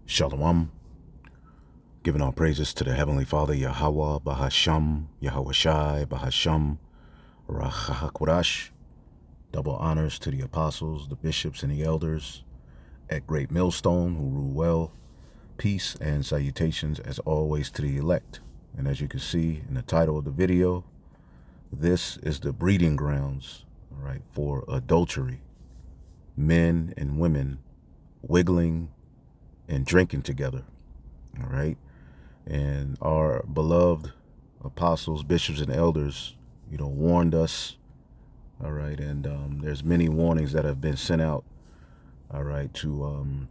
Shalom. Giving all praises to the Heavenly Father, Yahweh, Bahasham, Yahweh Shai, Bahasham, Rachahakwadash. Double honors to the apostles, the bishops, and the elders at Great Millstone who rule well. Peace and salutations as always to the elect. And as you can see in the title of the video, this is the breeding grounds, all right, for adultery. Men and women wiggling and drinking together, all right? And our beloved apostles, bishops, and elders, warned us, all right? And there's many warnings that have been sent out, all right, to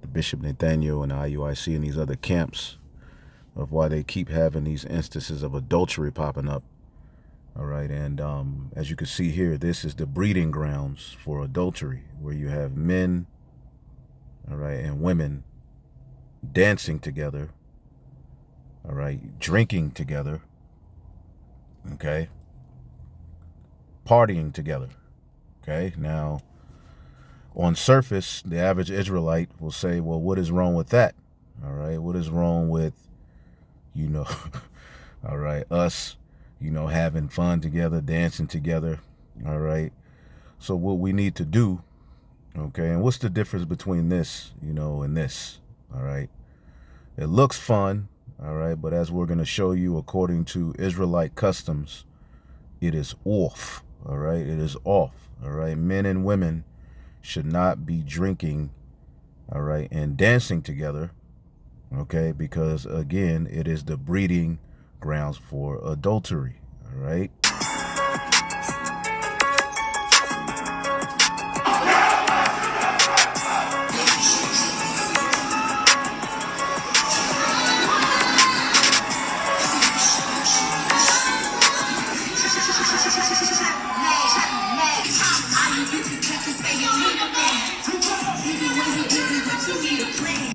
the Bishop Nathaniel and the IUIC and these other camps of why they keep having these instances of adultery popping up, all right? And as you can see here, this is the breeding grounds for adultery, where you have men, all right, and women dancing together, all right, drinking together, okay, partying together, okay? Now, on surface, the average Israelite will say, well, what is wrong with that? All right, what is wrong with, all right, us, having fun together, dancing together, all right? So what we need to do, okay, and what's the difference between this, and this, all right? It looks fun, all right, but as we're going to show you, according to Israelite customs, it is off, all right? It is off, all right? Men and women should not be drinking, all right, and dancing together, okay? Because, again, it is the breeding grounds for adultery, all right?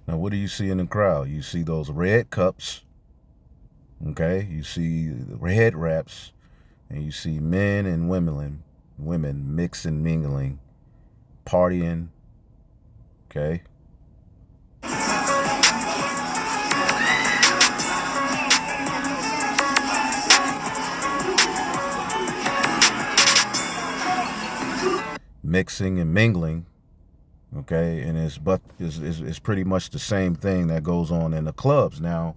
Now, what do you see in the crowd? You see those red cups, okay? You see red wraps, and you see men and women mixing, mingling, partying, okay? Mixing and mingling, okay, and it's pretty much the same thing that goes on in the clubs. Now,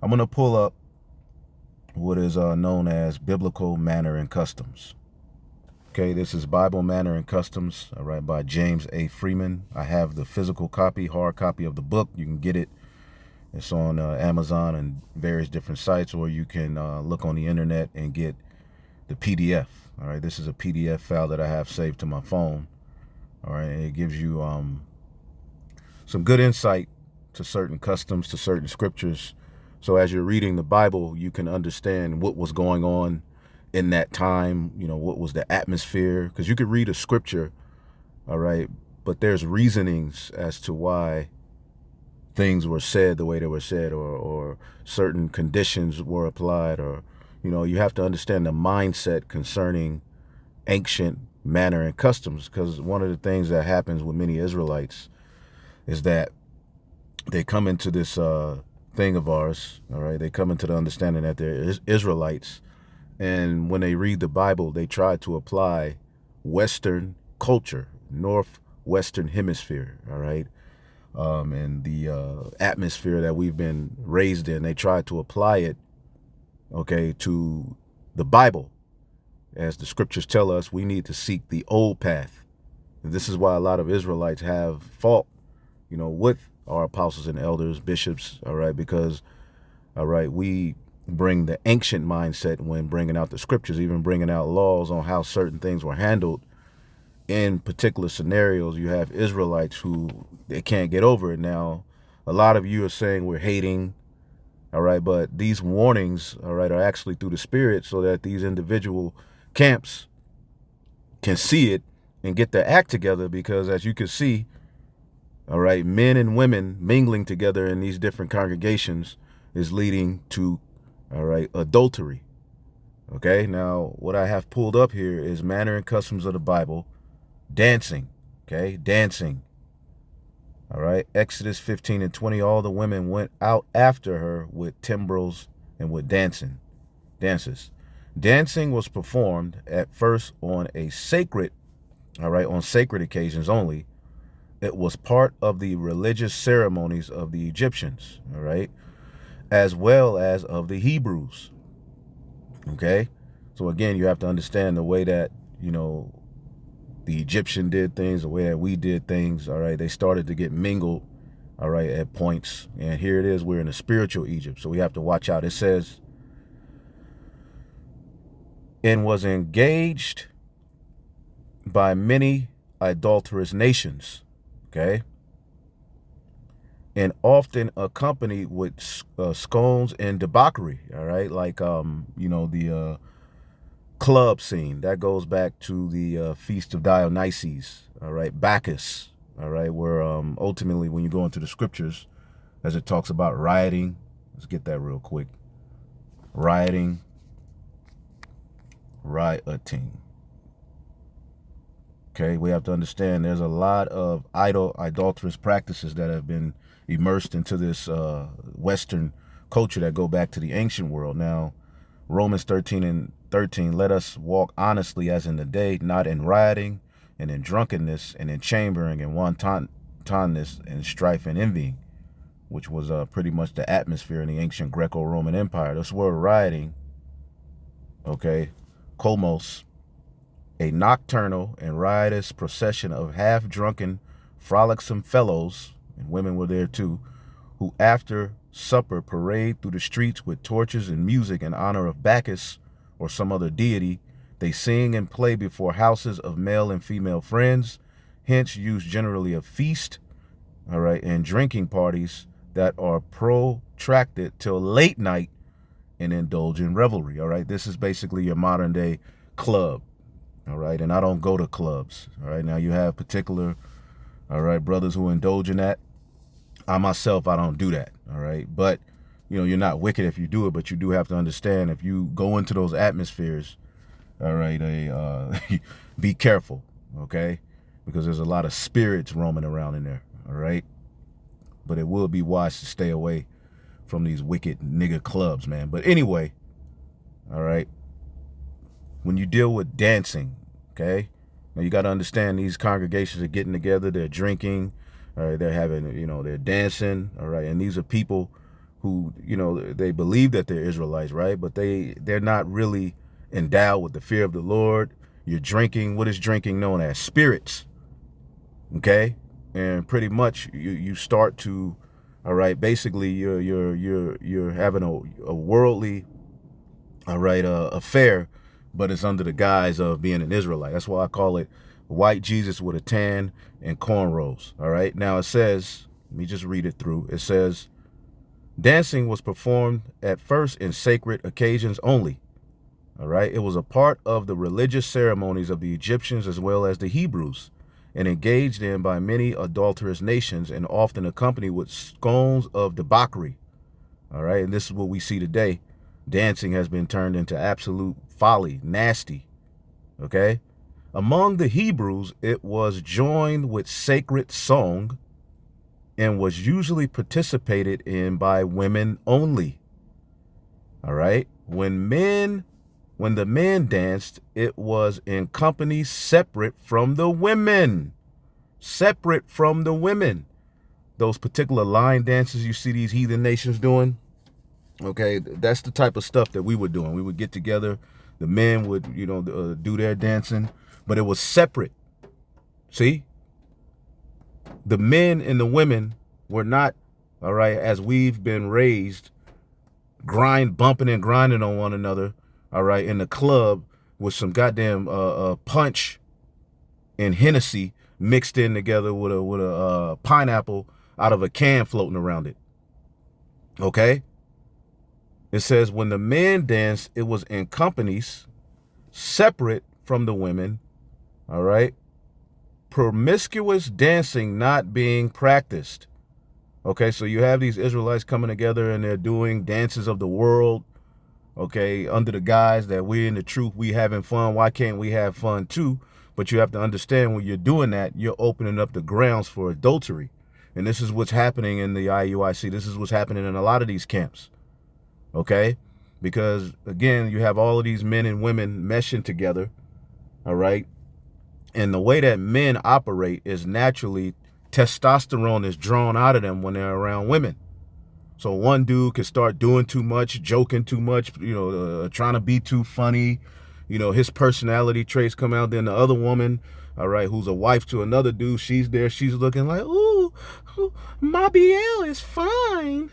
I'm going to pull up what is known as biblical manner and customs. Okay, this is Bible Manner and Customs, all right, by James A. Freeman. I have the physical copy, hard copy of the book. You can get it. It's on Amazon and various different sites, or you can look on the internet and get the PDF. All right, this is a PDF file that I have saved to my phone. All right, and it gives you some good insight to certain customs, to certain scriptures. So as you're reading the Bible, you can understand what was going on in that time, what was the atmosphere. Because you could read a scripture, all right, but there's reasonings as to why things were said the way they were said, or certain conditions were applied, or, you have to understand the mindset concerning ancient manner and customs. Because one of the things that happens with many Israelites is that they come into this thing of ours, all right? They come into the understanding that they're Israelites, and when they read the Bible, they try to apply Western culture, Northwestern hemisphere, all right? And the atmosphere that we've been raised in, they try to apply it, okay, to the Bible. As the scriptures tell us, we need to seek the old path. And this is why a lot of Israelites have fault, with our apostles and elders, bishops, all right, because, all right, we bring the ancient mindset when bringing out the scriptures, even bringing out laws on how certain things were handled in particular scenarios. You have Israelites who they can't get over it. Now, a lot of you are saying we're hating, all right, but these warnings, all right, are actually through the Spirit, so that these individual camps can see it and get their act together. Because as you can see, all right, men and women mingling together in these different congregations is leading to, all right, adultery. Okay, now what I have pulled up here is Manner and Customs of the Bible, dancing, okay, dancing, All right. Exodus 15 and 20. All the women went out after her with timbrels and with dances. Dancing was performed at first on a sacred, all right, on sacred occasions only. It was part of the religious ceremonies of the Egyptians, all right, as well as of the Hebrews. Okay. So again, you have to understand the way that, the Egyptian did things, the way that we did things. All right. They started to get mingled, all right, at points. And here it is. We're in a spiritual Egypt. So we have to watch out. It says, and was engaged by many adulterous nations. Okay. And often accompanied with scones and debauchery. All right. Like, the club scene that goes back to the Feast of Dionysus, all right, Bacchus, all right, where ultimately when you go into the scriptures, as it talks about rioting, let's get that real quick. Rioting. Okay, we have to understand there's a lot of idolatrous practices that have been immersed into this Western culture that go back to the ancient world. Now, Romans 13 and 13, let us walk honestly as in the day, not in rioting and in drunkenness and in chambering and wantonness and strife and envying, which was pretty much the atmosphere in the ancient Greco-Roman Empire. This word rioting, okay, komos, a nocturnal and riotous procession of half-drunken, frolicsome fellows, and women were there too, who after supper parade through the streets with torches and music in honor of Bacchus or some other deity. They sing and play before houses of male and female friends, hence use generally of feast, all right, and drinking parties that are protracted till late night and indulge in revelry, all right. This is basically your modern day club, all right, and I don't go to clubs, all right. Now you have particular, all right, brothers who indulge in that. I myself, I don't do that, all right, but you're not wicked if you do it, but you do have to understand if you go into those atmospheres, all right, be careful, okay, because there's a lot of spirits roaming around in there, all right, but it will be wise to stay away from these wicked nigga clubs, man. But anyway, all right, when you deal with dancing, okay, now you got to understand these congregations are getting together, they're drinking, all right, they're having, they're dancing, all right, and these are people who, they believe that they're Israelites, right, but they're not really endowed with the fear of the Lord. You're drinking, what is drinking known as? Spirits, okay, and pretty much you start to, all right, basically you're having a worldly, all right, affair, but it's under the guise of being an Israelite. That's why I call it white Jesus with a tan and cornrows. All right. Now it says, let me just read it through. It says, dancing was performed at first in sacred occasions only. All right. It was a part of the religious ceremonies of the Egyptians as well as the Hebrews, and engaged in by many adulterous nations, and often accompanied with scones of debauchery. All right. And this is what we see today. Dancing has been turned into absolute folly, nasty. Okay. Among the Hebrews, it was joined with sacred song and was usually participated in by women only. All right. When the men danced, it was in company separate from the women. Separate from the women. Those particular line dances you see these heathen nations doing, okay, that's the type of stuff that we were doing. We would get together. The men would, do their dancing, but it was separate. See? The men and the women were not, all right, as we've been raised, bumping and grinding on one another, all right, in the club with some goddamn punch and Hennessy mixed in together with a pineapple out of a can floating around it. Okay? It says when the men danced, it was in companies separate from the women, all right? Promiscuous dancing not being practiced. Okay, so you have these Israelites coming together and they're doing dances of the world, okay, under the guise that we're in the truth, we having fun. Why can't we have fun too? But you have to understand when you're doing that, you're opening up the grounds for adultery. And this is what's happening in the IUIC. This is what's happening in a lot of these camps. Okay? Because, again, you have all of these men and women meshing together. All right? And the way that men operate is naturally testosterone is drawn out of them when they're around women. So one dude can start doing too much, joking too much, trying to be too funny. His personality traits come out. Then the other woman, all right, who's a wife to another dude, she's there. She's looking like, ooh, my BL is fine.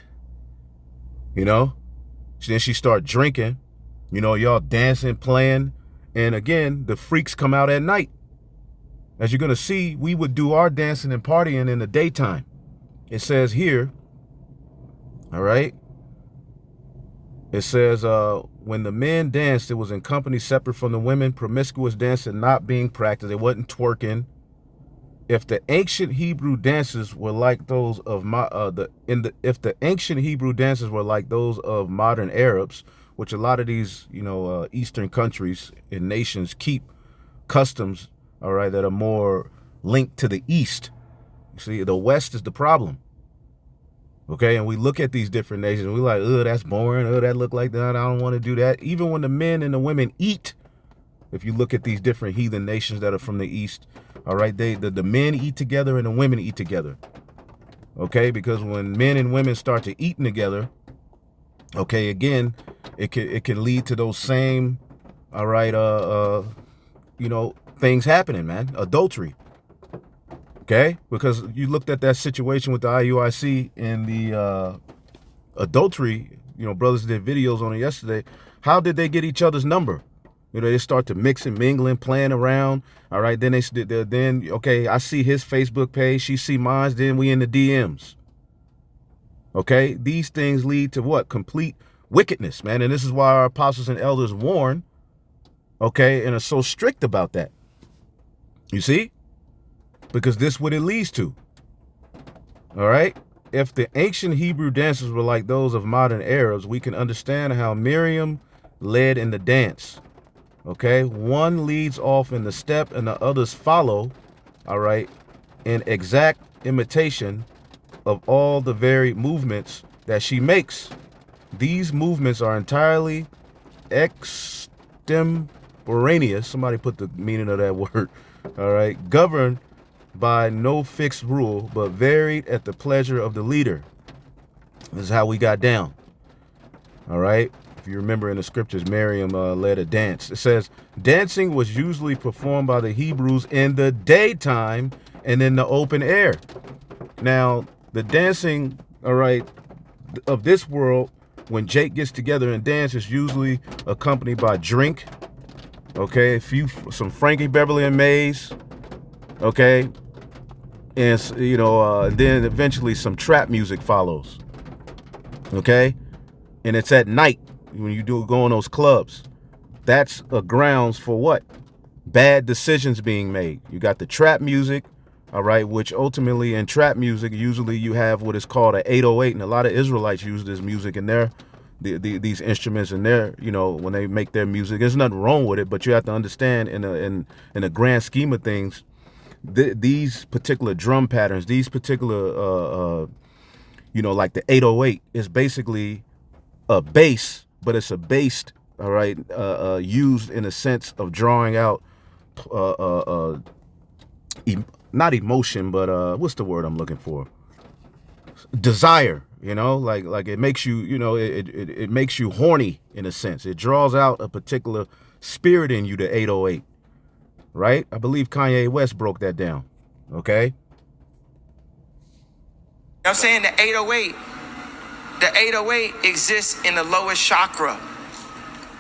Then she start drinking. Y'all dancing, playing. And again, the freaks come out at night. As you're going to see, we would do our dancing and partying in the daytime. It says here, all right, it says, when the men danced, it was in company separate from the women, promiscuous dancing not being practiced. It wasn't twerking. If the ancient Hebrew dances were like those of if the ancient Hebrew dances were like those of modern Arabs, which a lot of these, Eastern countries and nations keep customs, all right, that are more linked to the East. See, the West is the problem. Okay, and we look at these different nations, and we're like, oh, that's boring. Oh, that look like that. I don't want to do that. Even when the men and the women eat, if you look at these different heathen nations that are from the East, all right, the men eat together and the women eat together. Okay, because when men and women start to eating together, okay, again, it can lead to those same, all right, things happening, man. Adultery. Okay, because you looked at that situation with the IUIC and the adultery, brothers did videos on it yesterday. How did they get each other's number? They start to mix and mingling, playing around. All right, then okay, I see his Facebook page, she see mine, then we in the DMs. Okay, these things lead to what? Complete wickedness, man. And this is why our apostles and elders warn, okay, and are so strict about that. You see? Because this is what it leads to. All right? If the ancient Hebrew dances were like those of modern Arabs, we can understand how Miriam led in the dance. Okay? One leads off in the step and the others follow, all right, in exact imitation of all the varied movements that she makes. These movements are entirely extemporaneous. Somebody put the meaning of that word. All right? Governed by no fixed rule, but varied at the pleasure of the leader. This is how we got down. All right. If you remember in the scriptures, Miriam led a dance. It says dancing was usually performed by the Hebrews in the daytime and in the open air. Now, the dancing, all right, of this world, when Jake gets together and dance, is usually accompanied by drink. Okay, some Frankie Beverly and Mays. Okay, and then eventually some trap music follows. Okay, and it's at night when you go in those clubs. That's a grounds for what? Bad decisions being made. You got the trap music, all right, which ultimately in trap music usually you have what is called an 808, and a lot of Israelites use this music in their these instruments in their when they make their music. There's nothing wrong with it, but you have to understand in a grand scheme of things. These particular drum patterns, these particular, like the 808 is basically a bass, but it's a bass, all right, used in a sense of drawing out, not emotion, but what's the word I'm looking for? Desire, like it makes you, it makes you horny in a sense. It draws out a particular spirit in you, the 808. Right? I believe Kanye West broke that down. Okay? I'm saying the 808 exists in the lowest chakra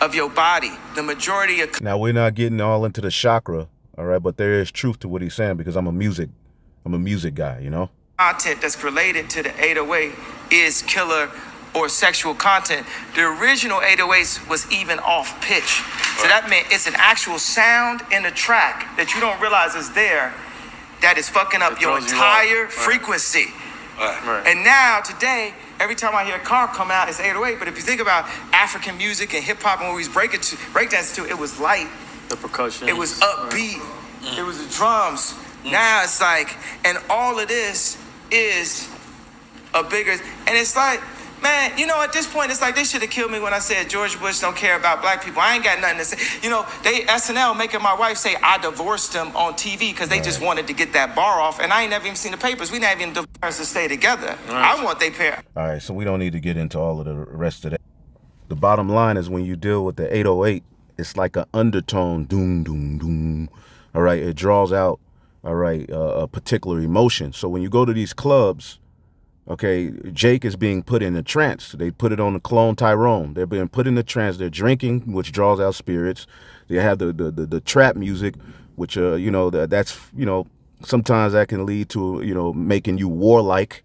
of your body. The majority of... Now, we're not getting all into the chakra, all right? But there is truth to what he's saying because I'm a music guy, Content that's related to the 808 is killer or sexual content. The original 808s was even off pitch. So that meant it's an actual sound in the track that you don't realize is there that is fucking up your entire frequency. Right. And now, today, every time I hear a car come out, it's 808. But if you think about African music and hip hop and what we was breakdancing to, it was light. The percussion. It was upbeat. It was the drums. Now it's like, and all of this is a bigger, and it's like, man, you know, at this point, it's like they should have killed me when I said George Bush don't care about black people. I ain't got nothing to say. You know, they SNL making my wife say I divorced him on TV because they just wanted to get that bar off, and I ain't never even seen the papers. We never even divorced to stay together. Right. I want they pair. All right, so we don't need to get into all of the rest of that. The bottom line is when you deal with the 808, it's like an undertone, doom, doom, doom. All right, it draws out, all right, a particular emotion. So when you go to these clubs, okay, Jake is being put in a trance. They put it on the clone Tyrone. They're being put in a trance. They're drinking, which draws out spirits. They have the trap music, which, you know, that's, you know, sometimes that can lead to, you know, making you warlike.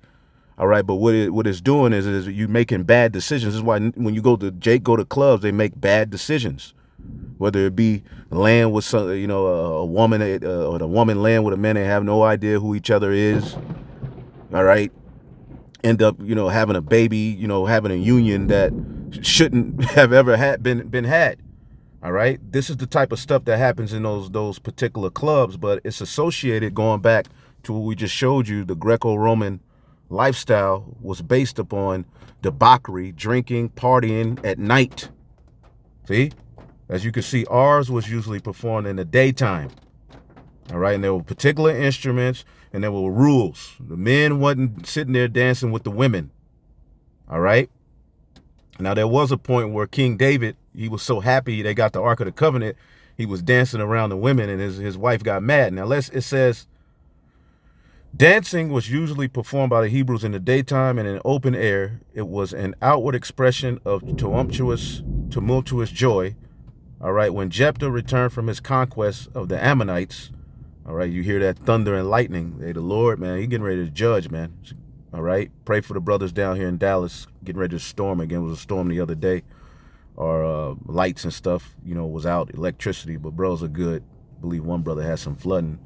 All right, but what it's doing is you making bad decisions. This is why when you go to clubs, they make bad decisions. Whether it be land with some, you know, a woman or the woman land with a man, they have no idea who each other is. All right, end up, you know, having a baby, you know, having a union that shouldn't have ever been had. All right, this is the type of stuff that happens in those particular clubs, but it's associated, going back to what we just showed you, the Greco-Roman lifestyle was based upon debauchery, drinking, partying at night. See, as you can see, ours was usually performed in the daytime. All right, and there were particular instruments and there were rules. The men wasn't sitting there dancing with the women. All right. Now, there was a point where King David, he was so happy they got the Ark of the Covenant, he was dancing around the women, and his wife got mad. Now, it says, dancing was usually performed by the Hebrews in the daytime and in open air. It was an outward expression of tumultuous joy. All right, when Jephthah returned from his conquest of the Ammonites, all right, you hear that thunder and lightning. Hey, the Lord, man, he getting ready to judge, man. All right, pray for the brothers down here in Dallas, getting ready to storm again. It was a storm the other day. Our lights and stuff, you know, was out, electricity, but bros are good. I believe one brother had some flooding.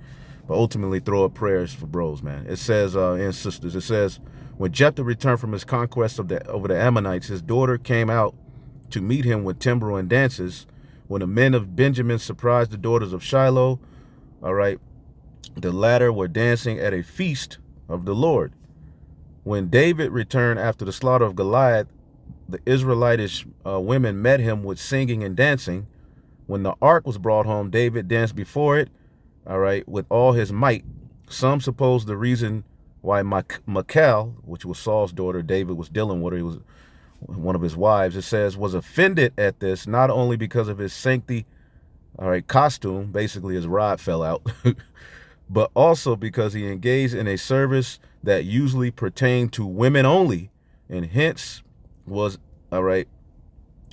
But ultimately, throw up prayers for bros, man. It says, and sisters, it says, when Jephthah returned from his conquest over the Ammonites, his daughter came out to meet him with timbrel and dances. When the men of Benjamin surprised the daughters of Shiloh, all right, the latter were dancing at a feast of the Lord. When David returned after the slaughter of Goliath, the Israelitish women met him with singing and dancing. When the ark was brought home, David danced before it, all right, with all his might. Some suppose the reason why Michal, which was Saul's daughter, David was dealing with her, he was one of his wives, it says, was offended at this, not only because of his sanctity, all right, costume, basically his rod fell out, but also because he engaged in a service that usually pertained to women only, and hence was, all right,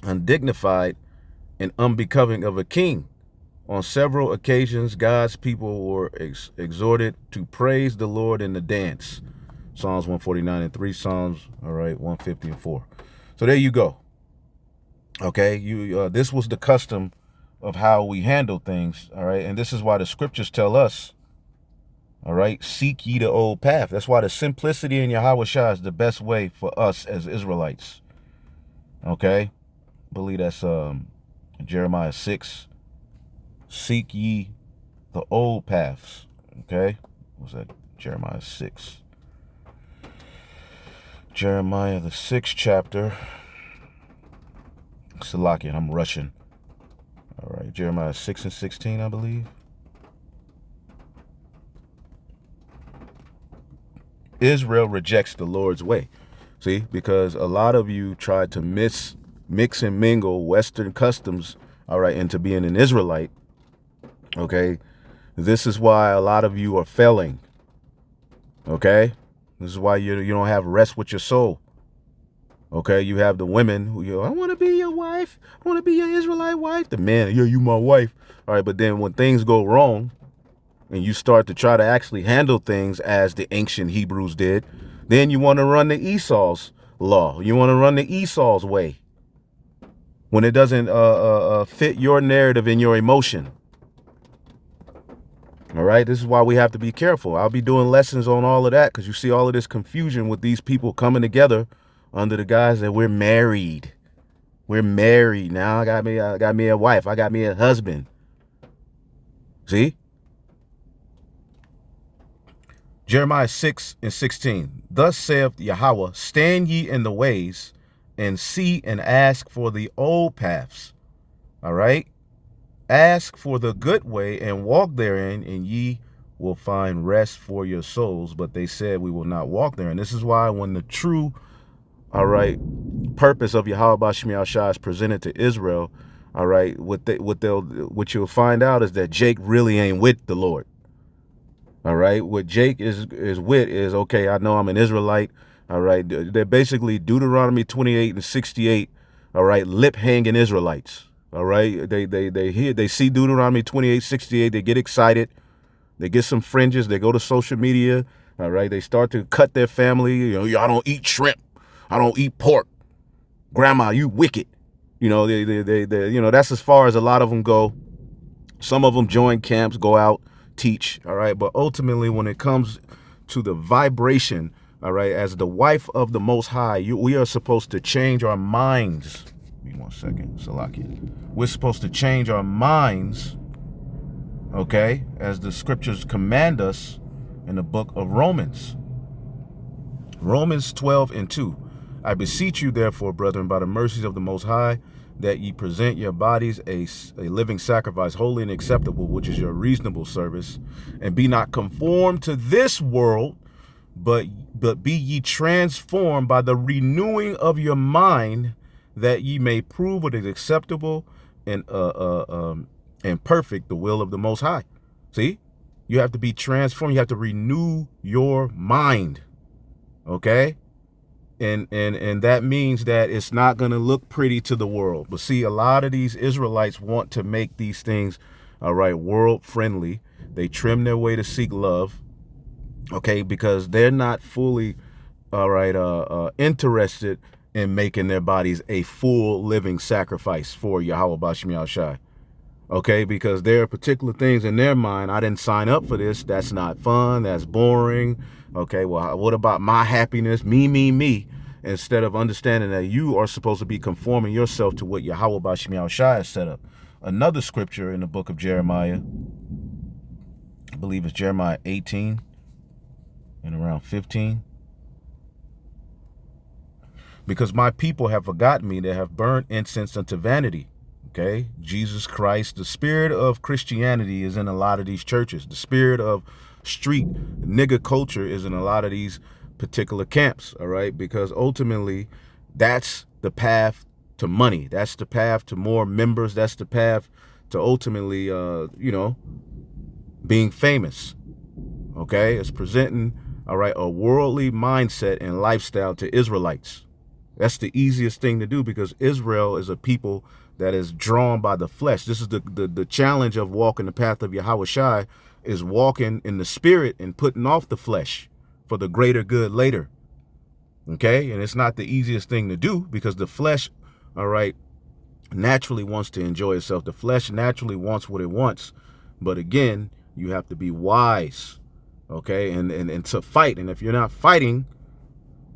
undignified and unbecoming of a king. On several occasions, God's people were exhorted to praise the Lord in the dance. Psalms 149 and 3, Psalms, all right, 150 and 4. So there you go. Okay, this was the custom of how we handle things, all right? And this is why the scriptures tell us, all right, seek ye the old path. That's why the simplicity in Yahweh Shah is the best way for us as Israelites. Okay, I believe that's Jeremiah 6. Seek ye the old paths. Okay, what's that? Jeremiah 6. Jeremiah, the 6th chapter. Salakian, I'm rushing. All right, Jeremiah 6 and 16, I believe. Israel rejects the Lord's way. See, because a lot of you tried to mix and mingle Western customs, all right, into being an Israelite. Okay, this is why a lot of you are failing. Okay, this is why you don't have rest with your soul. Okay, you have the women who I want to be your wife. I want to be your Israelite wife. The man, yeah, you my wife. All right, but then when things go wrong and you start to try to actually handle things as the ancient Hebrews did, then you want to run the Esau's law. You want to run the Esau's way when it doesn't fit your narrative and your emotion. All right, this is why we have to be careful. I'll be doing lessons on all of that because you see all of this confusion with these people coming together under the guise that we're married. We're married now. I got me a wife. I got me a husband. See? Jeremiah 6:16. Thus saith Yahweh, stand ye in the ways and see and ask for the old paths. All right. Ask for the good way and walk therein, and ye will find rest for your souls. But they said, we will not walk therein. This is why when the true, all right, purpose of Yahweh Bashmi Al-Shah is presented to Israel, all right, what you'll find out is that Jake really ain't with the Lord. All right, what Jake is with is, okay, I know I'm an Israelite. All right, they're basically Deuteronomy 28:68. All right, lip hanging Israelites. All right, they see Deuteronomy 28:68. They get excited. They get some fringes. They go to social media. All right, they start to cut their family. You know, I don't eat shrimp. I don't eat pork. Grandma, you wicked. You know, you know, that's as far as a lot of them go. Some of them join camps, go out, teach. All right, but ultimately, when it comes to the vibration, all right, as the wife of the Most High, we are supposed to change our minds. Give me 1 second, Salaki. We're supposed to change our minds, okay, as the scriptures command us in the book of Romans. Romans 12:2. I beseech you, therefore, brethren, by the mercies of the Most High, that ye present your bodies a living sacrifice, holy and acceptable, which is your reasonable service, and be not conformed to this world, but be ye transformed by the renewing of your mind, that ye may prove what is acceptable and perfect, the will of the Most High. See, you have to be transformed. You have to renew your mind. Okay. And that means that it's not going to look pretty to the world. But see, a lot of these Israelites want to make these things, all right, world friendly. They trim their way to seek love, okay, because they're not fully, all right, interested in making their bodies a full living sacrifice for Yahweh Bashmi Al-Shai. Okay, because there are particular things in their mind. I didn't sign up for this. That's not fun. That's boring. Okay, well, what about my happiness? Me. Instead of understanding that you are supposed to be conforming yourself to what Yahweh Bashmi Al-Shai has set up. Another scripture in the book of Jeremiah, I believe it's Jeremiah 18 and around 15. Because my people have forgotten me, they have burned incense unto vanity. Okay, Jesus Christ, the spirit of Christianity is in a lot of these churches. The spirit of street nigger culture is in a lot of these particular camps. All right, because ultimately that's the path to money. That's the path to more members. That's the path to ultimately, you know, being famous. Okay, it's presenting, all right, a worldly mindset and lifestyle to Israelites. That's the easiest thing to do, because Israel is a people that is drawn by the flesh. This is the challenge of walking the path of Yahweh Shai, is walking in the spirit and putting off the flesh for the greater good later. Okay, and it's not the easiest thing to do, because the flesh, all right, naturally wants to enjoy itself. The flesh naturally wants what it wants. But again, you have to be wise, okay, and to fight. And if you're not fighting,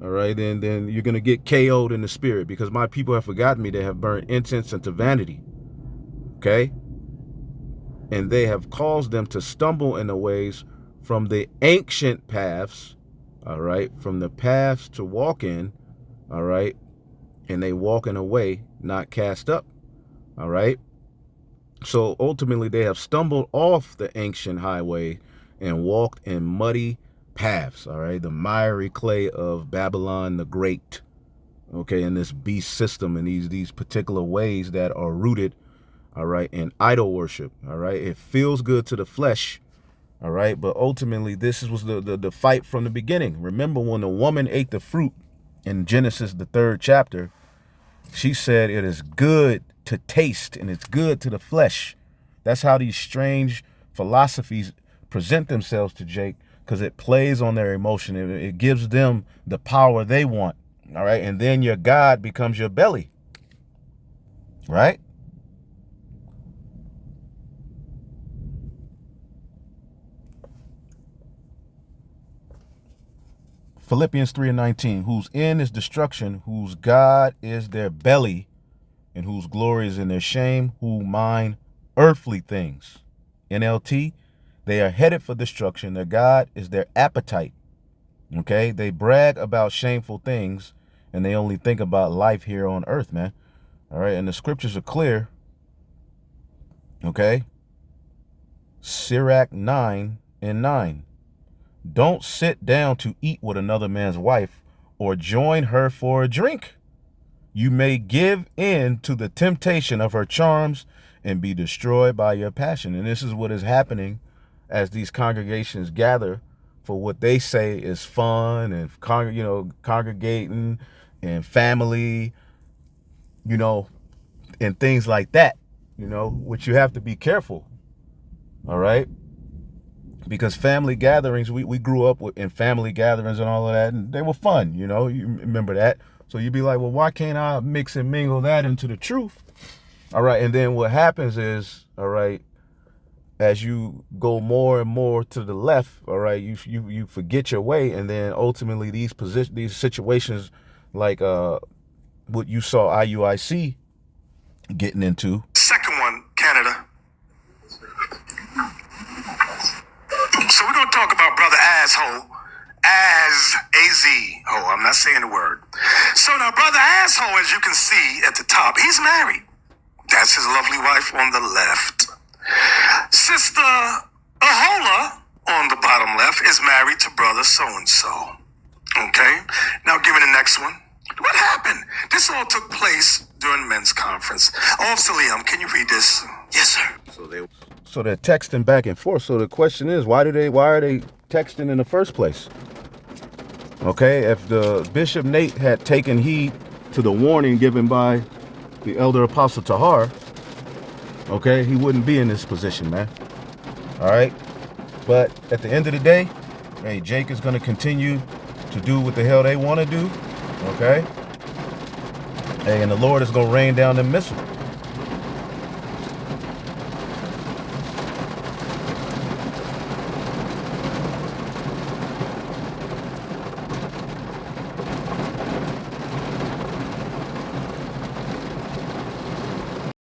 all right, then you're going to get KO'd in the spirit, because my people have forgotten me. They have burned incense unto vanity, okay? And they have caused them to stumble in the ways from the ancient paths, all right, from the paths to walk in, all right, and they walk in a way not cast up, all right? So ultimately they have stumbled off the ancient highway and walked in muddy paths, all right, the miry clay of Babylon the Great, okay, in this beast system and these particular ways that are rooted, all right, in idol worship, all right. It feels good to the flesh, all right, but ultimately this was the fight from the beginning. Remember when the woman ate the fruit in Genesis, the 3rd chapter, she said it is good to taste and it's good to the flesh. That's how these strange philosophies present themselves to Jake, because it plays on their emotion. It gives them the power they want, all right? And then your God becomes your belly, right? Philippians 3:19, whose end is destruction, whose God is their belly, and whose glory is in their shame, who mind earthly things. NLT, They are headed for destruction. Their God is their appetite. Okay? They brag about shameful things, and they only think about life here on earth, man. All right? And the scriptures are clear. Okay? Sirach 9:9. Don't sit down to eat with another man's wife or join her for a drink. You may give in to the temptation of her charms and be destroyed by your passion. And this is what is happening as these congregations gather for what they say is fun and congregating and family, and things like that, which you have to be careful. All right? Because family gatherings, we grew up in family gatherings and all of that, and they were fun, you remember that. So you'd be like, well, why can't I mix and mingle that into the truth? All right, and then what happens is, all right, as you go more and more to the left, all right, you forget your way, and then ultimately these situations like what you saw IUIC getting into. Second one, Canada. So we're going to talk about Brother Asshole. A-Z-O. I'm not saying the word. So now Brother Asshole, as you can see at the top, he's married. That's his lovely wife on the left. Sister Ahola on the bottom left is married to Brother So-and-so. Okay? Now give me the next one. What happened? This all took place during men's conference. Officer Liam, can you read this? Yes, sir. So they're texting back and forth. So the question is, why are they texting in the first place? Okay, if the Bishop Nate had taken heed to the warning given by the elder apostle Tahar, okay, he wouldn't be in this position, man. All right, but at the end of the day, hey, Jake is going to continue to do what the hell they want to do. Okay, hey, and the Lord is going to rain down them missiles.